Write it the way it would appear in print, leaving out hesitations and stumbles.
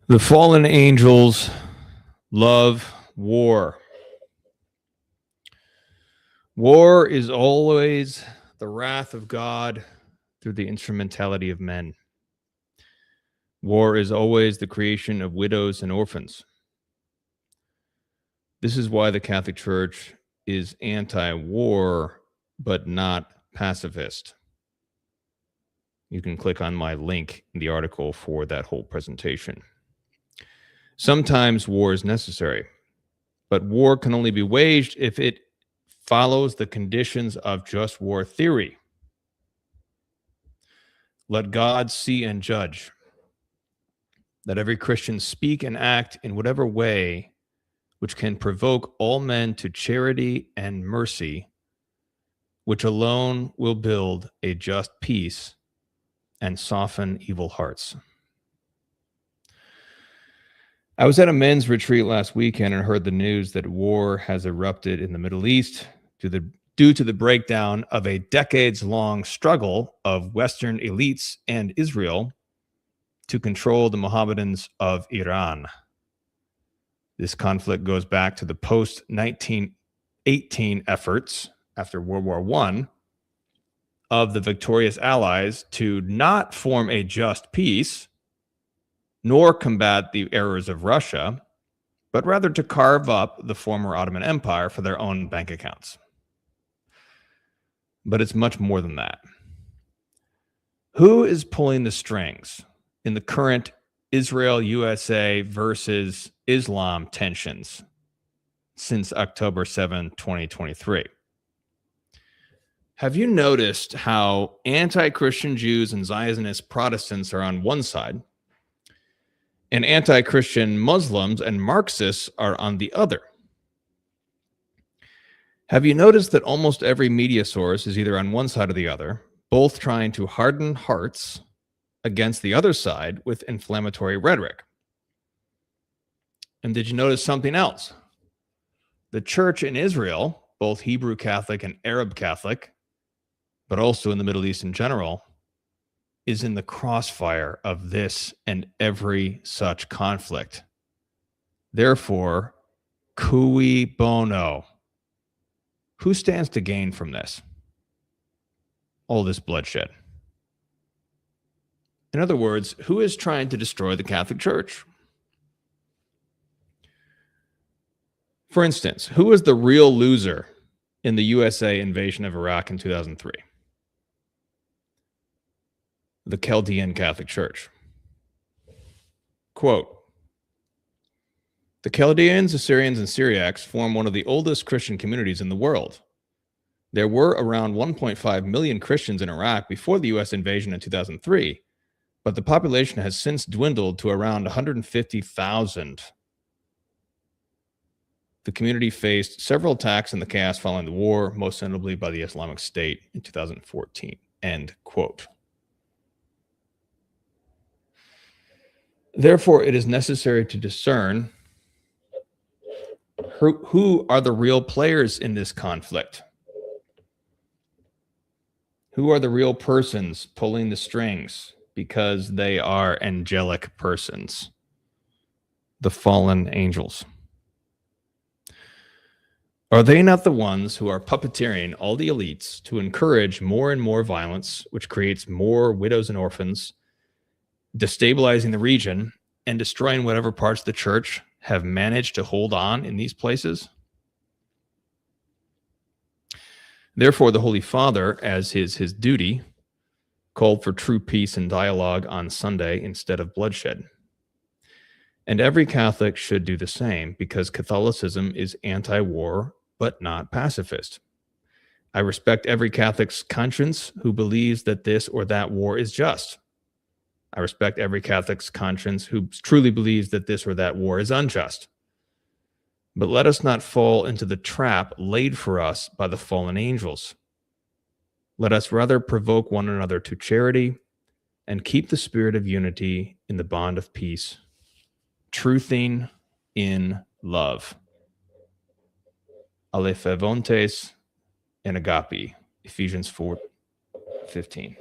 The fallen angels love war. War is always the wrath of God through the instrumentality of men. War is always the creation of widows and orphans. This is why the Catholic Church is anti-war, but not pacifist. You can click on my link in the article for that whole presentation. Sometimes war is necessary, but war can only be waged if it follows the conditions of just war theory. Let God see and judge. Let every Christian speak and act in whatever way which can provoke all men to charity and mercy, which alone will build a just peace and soften evil hearts. I was at a men's retreat last weekend and heard the news that war has erupted in the Middle East due to the breakdown of a decades-long struggle of Western elites and Israel to control the Mohammedans of Iran. This conflict goes back to the post-1918 efforts after World War I of the victorious allies to not form a just peace, nor combat the errors of Russia, but rather to carve up the former Ottoman Empire for their own bank accounts. But it's much more than that. Who is pulling the strings in the current Israel-USA versus Islam tensions since October 7, 2023? Have you noticed how anti-Christian Jews and Zionist Protestants are on one side, and anti-Christian Muslims and Marxists are on the other? Have you noticed that almost every media source is either on one side or the other, both trying to harden hearts against the other side with inflammatory rhetoric? And did you notice something else? The church in Israel, both Hebrew Catholic and Arab Catholic, but also in the Middle East in general, is in the crossfire of this and every such conflict. Therefore, cui bono? Who stands to gain from this? All this bloodshed. In other words, who is trying to destroy the Catholic Church? For instance, who was the real loser in the USA invasion of Iraq in 2003? The Chaldean Catholic Church. Quote, "The Chaldeans, Assyrians, and Syriacs form one of the oldest Christian communities in the world. There were around 1.5 million Christians in Iraq before the U.S. invasion in 2003, but the population has since dwindled to around 150,000. The community faced several attacks in the chaos following the war, most notably by the Islamic State in 2014. End quote. Therefore, it is necessary to discern who are the real players in this conflict. Who are the real persons pulling the strings because they are angelic persons? The fallen angels. Are they not the ones who are puppeteering all the elites to encourage more and more violence, which creates more widows and orphans, destabilizing the region and destroying whatever parts of the church have managed to hold on in these places? Therefore, the Holy Father, as his duty, called for true peace and dialogue on Sunday instead of bloodshed. And every Catholic should do the same, because Catholicism is anti-war, but not pacifist. I respect every Catholic's conscience who believes that this or that war is just. I respect every Catholic's conscience who truly believes that this or that war is unjust. But let us not fall into the trap laid for us by the fallen angels. Let us rather provoke one another to charity and keep the spirit of unity in the bond of peace, truthing in love. Alephevontes and agape, Ephesians 4:15.